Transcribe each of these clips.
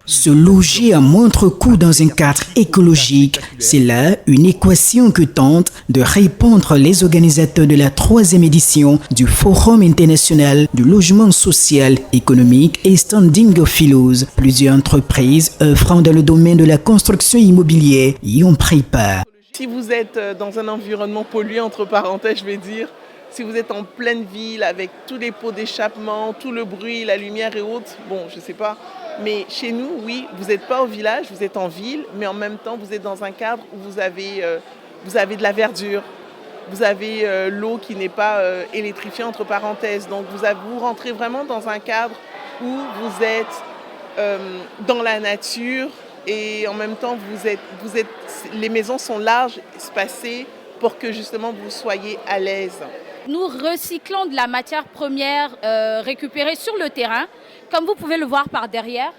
Se loger à moindre coût dans un cadre écologique, c'est là une équation que tentent de répondre les organisateurs de la 3e édition du Forum international du logement social, économique et standing of Philos. Plusieurs entreprises œuvrant dans le domaine de la construction immobilière y ont pris part. Si vous êtes dans un environnement pollué, entre parenthèses, je vais dire, si vous êtes en pleine ville avec tous les pots d'échappement, tout le bruit, la lumière et autres, bon, je sais pas. Mais chez nous, oui, vous n'êtes pas au village, vous êtes en ville, mais en même temps, vous êtes dans un cadre où vous avez de la verdure, vous avez l'eau qui n'est pas électrifiée, entre parenthèses. Donc, vous rentrez vraiment dans un cadre où vous êtes dans la nature et en même temps, les maisons sont larges, espacées pour que justement vous soyez à l'aise. Nous recyclons de la matière première récupérée sur le terrain, comme vous pouvez le voir par derrière.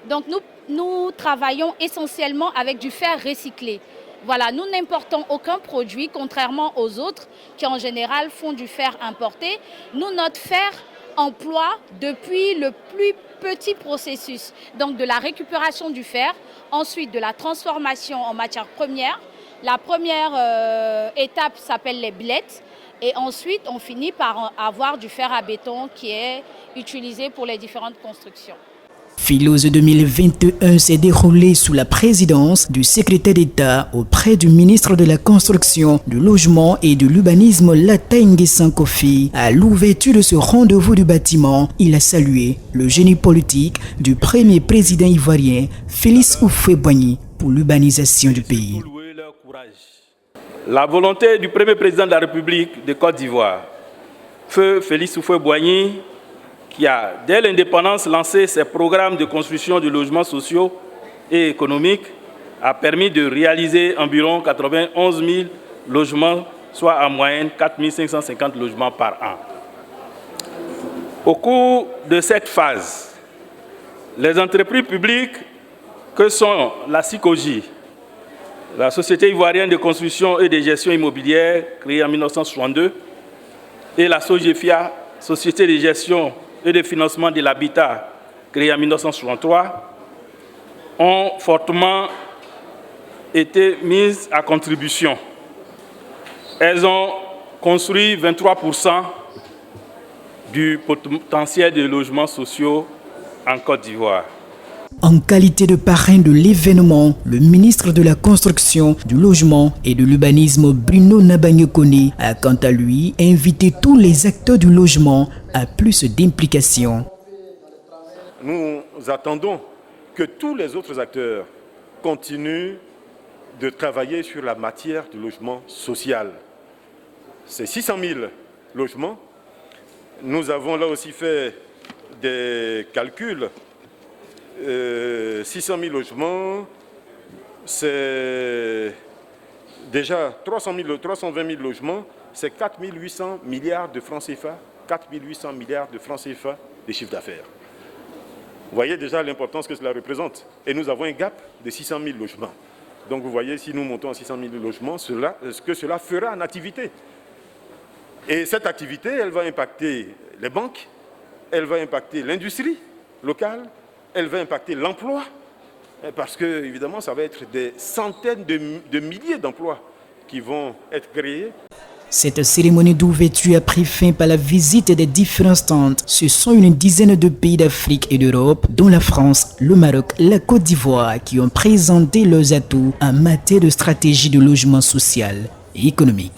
Donc nous travaillons essentiellement avec du fer recyclé. Voilà, nous n'importons aucun produit, contrairement aux autres qui en général font du fer importé. Nous, notre fer emploie depuis le plus petit processus, donc de la récupération du fer, ensuite de la transformation en matière première. La première étape s'appelle les blettes. Et ensuite, on finit par avoir du fer à béton qui est utilisé pour les différentes constructions. Philos 2021 s'est déroulé sous la présidence du secrétaire d'État auprès du ministre de la Construction, du Logement et de l'Urbanisme Latta Nguessan Kofi. À l'ouverture de ce rendez-vous du bâtiment, il a salué le génie politique du premier président ivoirien, Félix Houphouët-Boigny, pour l'urbanisation du pays. La volonté du premier président de la République de Côte d'Ivoire, feu Félix Houphouët-Boigny, qui a, dès l'indépendance, lancé ses programmes de construction de logements sociaux et économiques, a permis de réaliser environ 91 000 logements, soit en moyenne 4 550 logements par an. Au cours de cette phase, les entreprises publiques que sont la SICOGI, la Société ivoirienne de construction et de gestion immobilière, créée en 1962, et la SOGEFIA, Société de gestion et de financement de l'habitat, créée en 1963, ont fortement été mises à contribution. Elles ont construit 23% du potentiel de logements sociaux en Côte d'Ivoire. En qualité de parrain de l'événement, le ministre de la Construction, du Logement et de l'Urbanisme, Bruno Nabagné-Koné, a quant à lui invité tous les acteurs du logement à plus d'implication. Nous attendons que tous les autres acteurs continuent de travailler sur la matière du logement social. C'est 600 000 logements. Nous avons là aussi fait des calculs. 600 000 logements, c'est déjà 320 000 logements, c'est 4 800 milliards de francs CFA, 4 800 milliards de francs CFA de chiffre d'affaires. Vous voyez déjà l'importance que cela représente. Et nous avons un gap de 600 000 logements. Donc vous voyez, si nous montons à 600 000 logements, ce que cela fera en activité. Et cette activité, elle va impacter les banques, elle va impacter l'industrie locale, elle va impacter l'emploi, parce que, évidemment, ça va être des centaines de milliers d'emplois qui vont être créés. Cette cérémonie d'ouverture a pris fin par la visite des différents stands. Ce sont une dizaine de pays d'Afrique et d'Europe, dont la France, le Maroc, la Côte d'Ivoire, qui ont présenté leurs atouts en matière de stratégie de logement social et économique.